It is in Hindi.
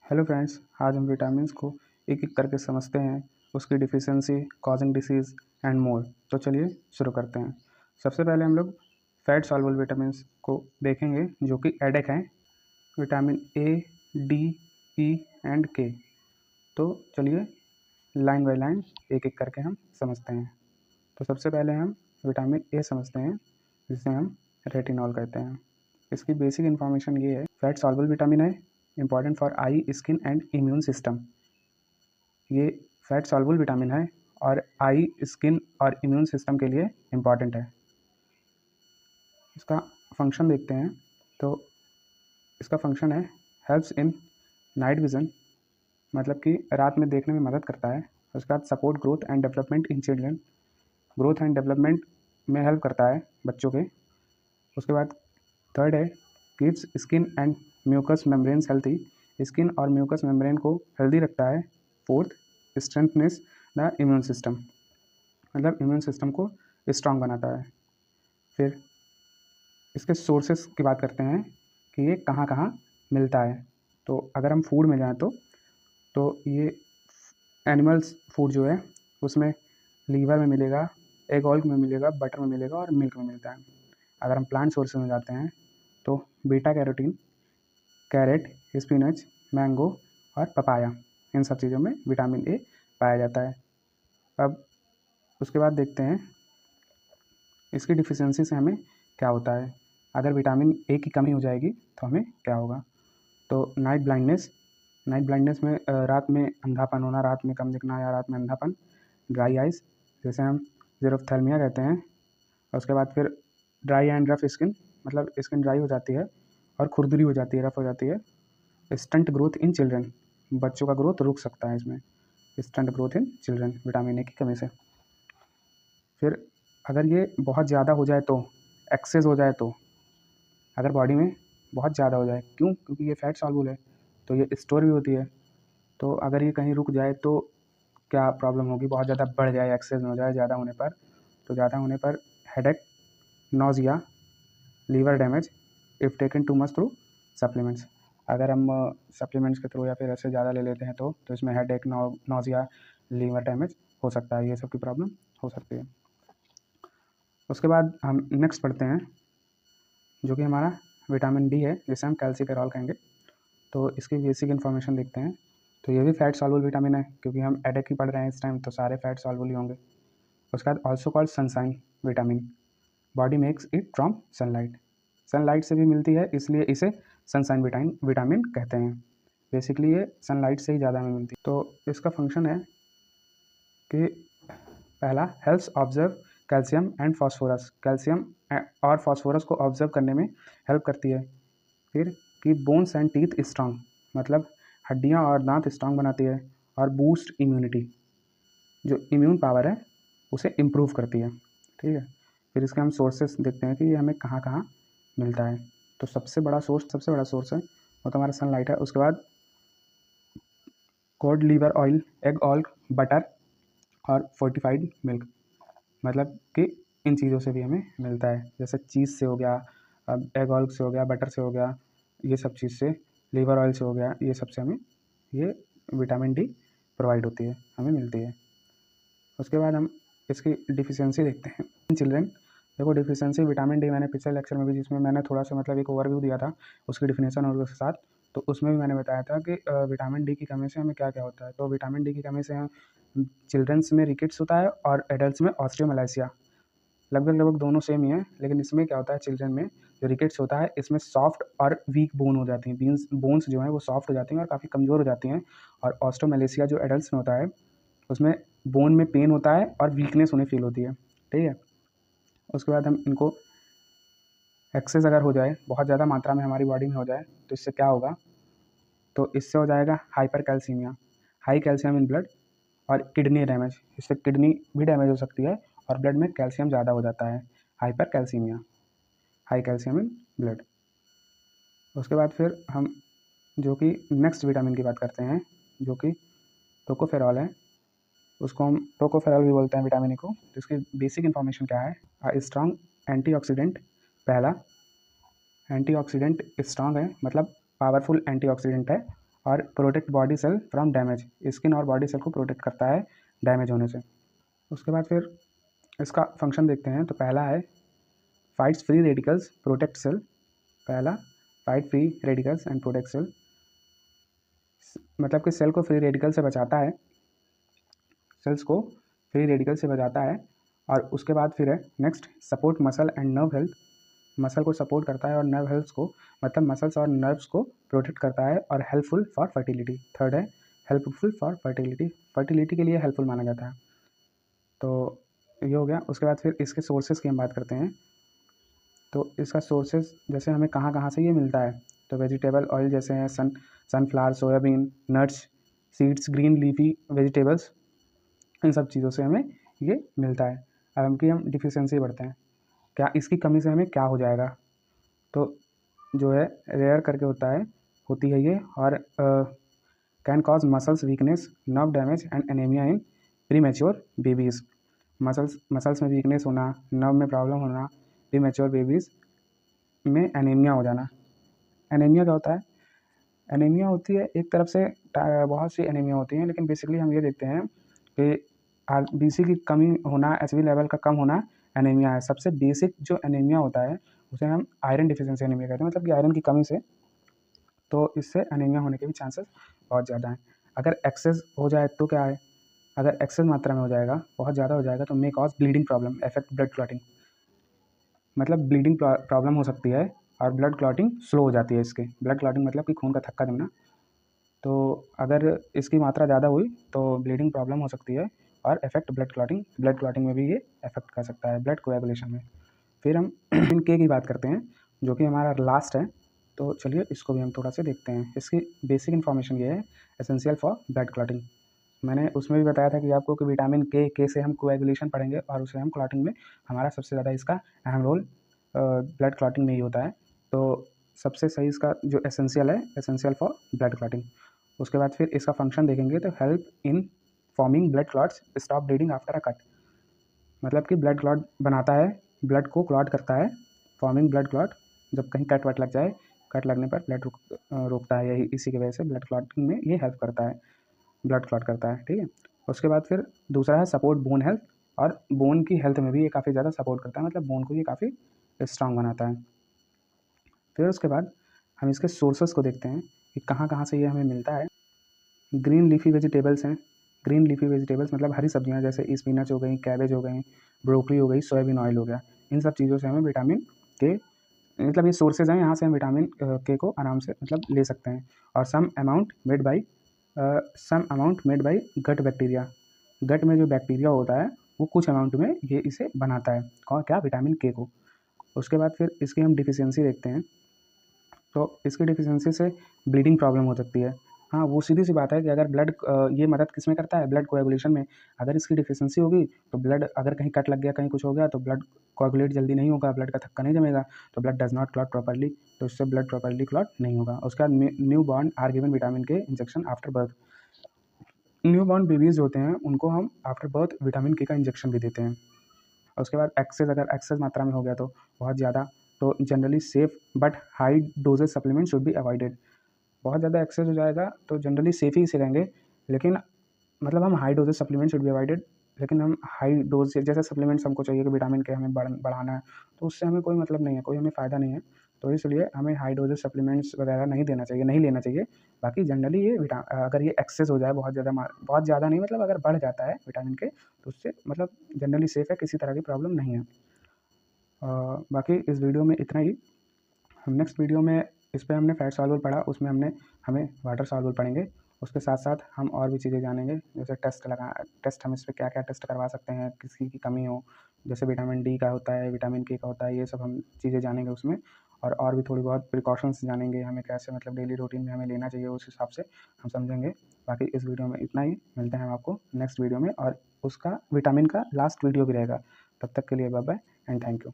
हेलो फ्रेंड्स, आज हम विटामिन्स को एक एक करके समझते हैं, उसकी deficiency, causing disease and more. तो चलिए शुरू करते हैं। सबसे पहले हम लोग फैट सॉल्युबल विटामिन्स को देखेंगे जो कि एडेक हैं, vitamin A, D, E and के। तो चलिए लाइन बाय लाइन एक एक करके हम समझते हैं। तो सबसे पहले हम विटामिन ए समझते हैं, जिसे हम रेटिनॉल कहते हैं। इसकी बेसिक इन्फॉर्मेशन ये है, फैट सॉल्युबल विटामिन है, important for I, skin and immune system. ये फैट सॉल्युबल विटामिन है और आई, स्किन और इम्यून सिस्टम के लिए इम्पॉर्टेंट है। इसका फंक्शन देखते हैं। तो इसका फंक्शन है हेल्प्स इन नाइट विज़न, मतलब कि रात में देखने में मदद करता है। उसके बाद support growth and development in children, growth and development में हेल्प करता है बच्चों के। उसके बाद थर्ड है keeps skin and mucus membranes healthy, skin और म्यूकस मेम्ब्रेन को हेल्दी रखता है। Fourth, strengthens the immune system, मतलब इम्यून सिस्टम को स्ट्रांग बनाता है। फिर इसके सोर्सेस की बात करते हैं कि ये कहाँ कहाँ मिलता है। तो अगर हम फूड में जाएँ तो ये एनिमल्स फूड जो है उसमें लीवर में मिलेगा, एग ऑयल में मिलेगा, बटर में मिलेगा और मिल्क में मिलता है। अगर हम प्लांट सोर्सेज में जाते हैं तो beta carotene, carrot, spinach, mango और पपाया, इन सब चीज़ों में विटामिन ए पाया जाता है। अब उसके बाद देखते हैं इसकी डिफिशियंसी से हमें क्या होता है। अगर विटामिन ए की कमी हो जाएगी तो हमें क्या होगा। तो नाइट ब्लाइंडनेस, नाइट ब्लाइंडनेस में रात में अंधापन होना, रात में कम दिखना या रात में अंधापन। ड्राई आइज़, जैसे हम ज़ेरोफ्थेल्मिया कहते हैं। उसके बाद फिर ड्राई एंड रफ स्किन, मतलब स्किन ड्राई हो जाती है और खुरदरी हो जाती है, रफ हो जाती है। स्टंट ग्रोथ इन चिल्ड्रन, बच्चों का ग्रोथ रुक सकता है इसमें। Stunt growth in children vitamin A की कमी से। फिर अगर ये बहुत ज़्यादा हो जाए तो, एक्सेस हो जाए तो, अगर बॉडी में बहुत ज़्यादा हो जाए, क्योंकि ये फैट सॉल्युबल है तो ये स्टोर भी होती है। तो अगर ये कहीं रुक जाए तो क्या प्रॉब्लम होगी, बहुत ज़्यादा बढ़ जाए, एक्सेस में हो जाए ज़्यादा होने पर, तो ज़्यादा होने पर headache, nausea, liver damage if taken too much through supplements. अगर हम सप्लीमेंट्स के थ्रू या फिर ऐसे ज़्यादा ले लेते हैं तो इसमें हेडेक, नोजिया, लीवर डैमेज हो सकता है, ये सब की प्रॉब्लम हो सकती है। उसके बाद हम नेक्स्ट पढ़ते हैं जो कि हमारा विटामिन डी है, जिसे हम कैल्सिफेरॉल कहेंगे। तो इसकी बेसिक इन्फॉर्मेशन देखते हैं। तो ये भी फैट सॉल्युबल विटामिन है, क्योंकि हम एडेक ही पढ़ रहे हैं इस टाइम, तो सारे फैट सॉल्युबल ही होंगे। उसके बाद also called sunshine vitamin, body makes it from sunlight, sunlight से भी मिलती है, इसलिए इसे सनशाइन विटामिन कहते हैं। बेसिकली ये सनलाइट से ही ज़्यादा हमें मिलती है। तो इसका फंक्शन है कि पहला, helps observe calcium and phosphorus, calcium और फॉस्फोरस को ऑब्जर्व करने में हेल्प करती है। फिर कि बोन्स एंड टीथ स्ट्रांग, मतलब हड्डियाँ और दांत स्ट्रांग बनाती है। और बूस्ट इम्यूनिटी, जो इम्यून पावर है उसे इम्प्रूव करती है। ठीक है। फिर इसके हम सोर्सेस देखते हैं कि ये हमें कहाँ कहाँ मिलता है। तो सबसे बड़ा सोर्स है वो तो हमारा सनलाइट है। उसके बाद cod liver oil, egg oil, butter और फोर्टिफाइड मिल्क, मतलब कि इन चीज़ों से भी हमें मिलता है। जैसे चीज़ से हो गया, एग ऑयल से हो गया, बटर से हो गया, ये सब चीज़ से, लीवर ऑयल से हो गया, ये सब से हमें ये विटामिन डी प्रोवाइड होती है, हमें मिलती है। उसके बाद हम इसकी डिफिशियंसी देखते हैं इन चिल्ड्रन। देखो डिफिशियंसी विटामिन डी मैंने पिछले लेक्चर में भी, जिसमें मैंने थोड़ा सा मतलब एक ओवरव्यू दिया था उसकी डिफिनेशन और उसके साथ, तो उसमें भी मैंने बताया था कि विटामिन डी की कमी से हमें क्या क्या होता है। तो विटामिन डी की कमी से हम चिल्ड्रंस में रिकेट्स होता है और एडल्ट्स में ऑस्टियोमलाइसिया, लगभग दोनों सेम ही है। लेकिन इसमें क्या होता है, चिल्ड्रन में जो रिकेट्स होता है इसमें सॉफ्ट और वीक बोन हो जाती हैं, बोन्स जो हैं वो सॉफ्ट हो जाती हैं और काफ़ी कमज़ोर हो जाती हैं। और ऑस्टियोमलेसिया जो एडल्ट्स में होता है उसमें बोन में पेन होता है और वीकनेस उन्हें फील होती है। ठीक है। उसके बाद हम इनको एक्सेस अगर हो जाए, बहुत ज़्यादा मात्रा में हमारी बॉडी में हो जाए, तो इससे क्या होगा, तो इससे हो जाएगा hyper calcaemia, high calcium in blood, और किडनी डैमेज, इससे किडनी भी डैमेज हो सकती है और ब्लड में कैल्शियम ज़्यादा हो जाता है, hyper calcaemia, high calcium in blood. उसके बाद फिर हम जो कि नेक्स्ट विटामिन की बात करते हैं, जो कि टोकोफेरॉल है। उसको हम टोकोफेरॉल भी बोलते हैं विटामिन ए को। तो इसकी बेसिक इन्फॉर्मेशन क्या है, स्ट्रॉन्ग एंटीऑक्सीडेंट, पहला एंटीऑक्सीडेंट स्ट्रॉन्ग है, मतलब पावरफुल एंटीऑक्सीडेंट है और protect body cell from damage, skin और बॉडी सेल को प्रोटेक्ट करता है डैमेज होने से। उसके बाद फिर इसका फंक्शन देखते हैं। तो पहला है fights free radicals protect cell. पहला fight free radicals and protect cell, मतलब कि सेल को फ्री रेडिकल से बचाता है, सेल्स को फ्री रेडिकल से बचाता है। और उसके बाद फिर है next support muscle and nerve health, muscle को सपोर्ट करता है और नर्व हेल्थ को, मतलब मसल्स और नर्व्स को प्रोटेक्ट करता है। और हेल्पफुल फॉर फर्टिलिटी, थर्ड है हेल्पफुल फॉर फर्टिलिटी, फर्टिलिटी के लिए हेल्पफुल माना जाता है। तो ये हो गया। उसके बाद फिर इसके सोर्सेज की हम बात करते हैं। तो इसका सोर्सेज जैसे हमें कहाँ कहाँ से ये मिलता है, तो वेजिटेबल ऑयल जैसे हैं sunflower, soybean, nuts, seeds, green leafy vegetables, इन सब चीज़ों से हमें ये मिलता है। अब हम डिफिशियंसी बढ़ते हैं, क्या इसकी कमी से हमें क्या हो जाएगा। तो जो है रेयर करके होती है ये, और can cause muscles weakness, nerve damage and anaemia in premature babies. Muscles में वीकनेस होना, नर्व में प्रॉब्लम होना, प्रीमैच्योर बेबीज़ में एनीमिया हो जाना। एनीमिया क्या होता है? एनीमिया होती है एक तरफ से बहुत सी एनीमिया होती हैं, लेकिन बेसिकली हम ये देखते हैं कि आरबीसी की कमी होना, एचबी लेवल का कम होना एनीमिया है। सबसे बेसिक जो एनीमिया होता है उसे हम आयरन डिफिशिएंसी एनीमिया कहते हैं, मतलब कि आयरन की कमी से, तो इससे एनीमिया होने के भी चांसेस बहुत ज़्यादा हैं। अगर एक्सेस हो जाए तो क्या है, अगर एक्सेस मात्रा में हो जाएगा, बहुत ज़्यादा हो जाएगा, तो may cause bleeding problem, affect blood clotting, मतलब ब्लीडिंग प्रॉब्लम हो सकती है और ब्लड क्लॉटिंग स्लो हो जाती है इसके। ब्लड क्लॉटिंग मतलब कि खून का थक्का जमना। तो अगर इसकी मात्रा ज़्यादा हुई तो ब्लीडिंग प्रॉब्लम हो सकती है और इफेक्ट ब्लड क्लॉटिंग में भी ये इफेक्ट कर सकता है, ब्लड कोएगुलेशन में। फिर हम विटामिन के की बात करते हैं, जो कि हमारा लास्ट है। तो चलिए इसको भी हम थोड़ा सा देखते हैं। इसकी बेसिक इन्फॉर्मेशन ये है, एसेंशियल फॉर ब्लड क्लॉटिंग। मैंने उसमें भी बताया था कि आपको कि विटामिन के से हम कोएगुलेशन पढ़ेंगे और उसे हम क्लॉटिंग में, हमारा सबसे ज़्यादा इसका अहम रोल ब्लड क्लॉटिंग में ही होता है। तो सबसे सही इसका जो एसेंशियल है, एसेंशियल फॉर ब्लड क्लॉटिंग। उसके बाद फिर इसका फंक्शन देखेंगे तो help in forming blood clots, stop bleeding after a cut, मतलब कि ब्लड क्लॉट बनाता है, ब्लड को क्लॉट करता है, फॉर्मिंग ब्लड क्लॉट, जब कहीं कट वट लग जाए, कट लगने पर ब्लड रोकता है, यही इसी की वजह से ब्लड क्लॉटिंग में ये हेल्प करता है, ब्लड क्लॉट करता है। ठीक है। उसके बाद फिर दूसरा है सपोर्ट बोन हेल्थ, और बोन की हेल्थ में भी ये काफ़ी ज़्यादा सपोर्ट करता है, मतलब बोन को ये काफ़ी स्ट्रांग बनाता है। फिर उसके बाद हम इसके सोर्सेस को देखते हैं कि कहाँ कहाँ से ये हमें मिलता है। ग्रीन लीफी वेजिटेबल्स हैं, ग्रीन लीफी वेजिटेबल्स मतलब हरी सब्जियां, जैसे स्पिनच हो गई, कैबेज हो गई, ब्रोकली हो गई, सोयाबीन ऑयल हो गया। इन सब चीज़ों से हमें विटामिन के, मतलब ये सोर्सेज हैं, यहाँ से हम विटामिन के को आराम से मतलब ले सकते हैं। और some amount made by gut bacteria, gut में जो बैक्टीरिया होता है वो कुछ अमाउंट में ये इसे बनाता है, कौन क्या, विटामिन के को। उसके बाद फिर इसकी हम डिफिशियंसी देखते हैं। तो इसकी डिफिशियंसी से ब्लीडिंग प्रॉब्लम हो सकती है। हाँ, वो सीधी सी बात है कि अगर ब्लड ये मदद किस में करता है, ब्लड कोएगुलेशन में। अगर इसकी डिफिशियंसी होगी तो ब्लड, अगर कहीं कट लग गया, कहीं कुछ हो गया, तो ब्लड कोएगुलेट जल्दी नहीं होगा, ब्लड का थक्का नहीं जमेगा, तो blood does not clot properly, तो इससे ब्लड प्रॉपरली क्लॉट नहीं होगा। उसके बाद new born are given vitamin K injection after birth, new born babies होते हैं उनको हम आफ्टर बर्थ विटामिन के का इंजेक्शन भी देते हैं। और उसके बाद एक्सेस, अगर एक्सेस मात्रा में हो गया तो बहुत ज़्यादा, तो generally safe but high doses supplement should be avoided. बहुत ज़्यादा एक्सेस हो जाएगा तो जनरली सेफ ही इसे रहेंगे, लेकिन मतलब हम high doses supplement should be avoided, लेकिन हम हाई डोज जैसे सप्लीमेंट्स हमको चाहिए कि विटामिन के हमें बढ़ाना है, तो उससे हमें कोई मतलब नहीं है, कोई हमें फ़ायदा नहीं है। तो इसलिए हमें हाई डोजेज सप्लीमेंट्स वगैरह नहीं देना चाहिए, नहीं लेना चाहिए। बाकी जनरली ये अगर ये एक्सेस हो जाए बहुत ज़्यादा नहीं, मतलब अगर बढ़ जाता है विटामिन के, तो उससे मतलब जनरली सेफ़ है, किसी तरह की प्रॉब्लम नहीं है। बाकी इस वीडियो में इतना ही। हम नेक्स्ट वीडियो में, इस पे हमने फैट सॉल्वर पढ़ा, उसमें हमें वाटर सॉल्वर पढ़ेंगे। उसके साथ साथ हम और भी चीज़ें जानेंगे, जैसे टेस्ट हम इस पे क्या क्या टेस्ट करवा सकते हैं, किसी की कमी हो, जैसे विटामिन डी का होता है, विटामिन के का होता है, ये सब हम चीज़ें जानेंगे उसमें। और भी थोड़ी बहुत प्रिकॉशंस जानेंगे, हमें कैसे मतलब डेली रूटीन में हमें लेना चाहिए, उस हिसाब से हम समझेंगे। बाकी इस वीडियो में इतना ही, मिलते हैं हम आपको नेक्स्ट वीडियो में, और उसका विटामिन का लास्ट वीडियो भी रहेगा। तब तक के लिए bye bye and thank you.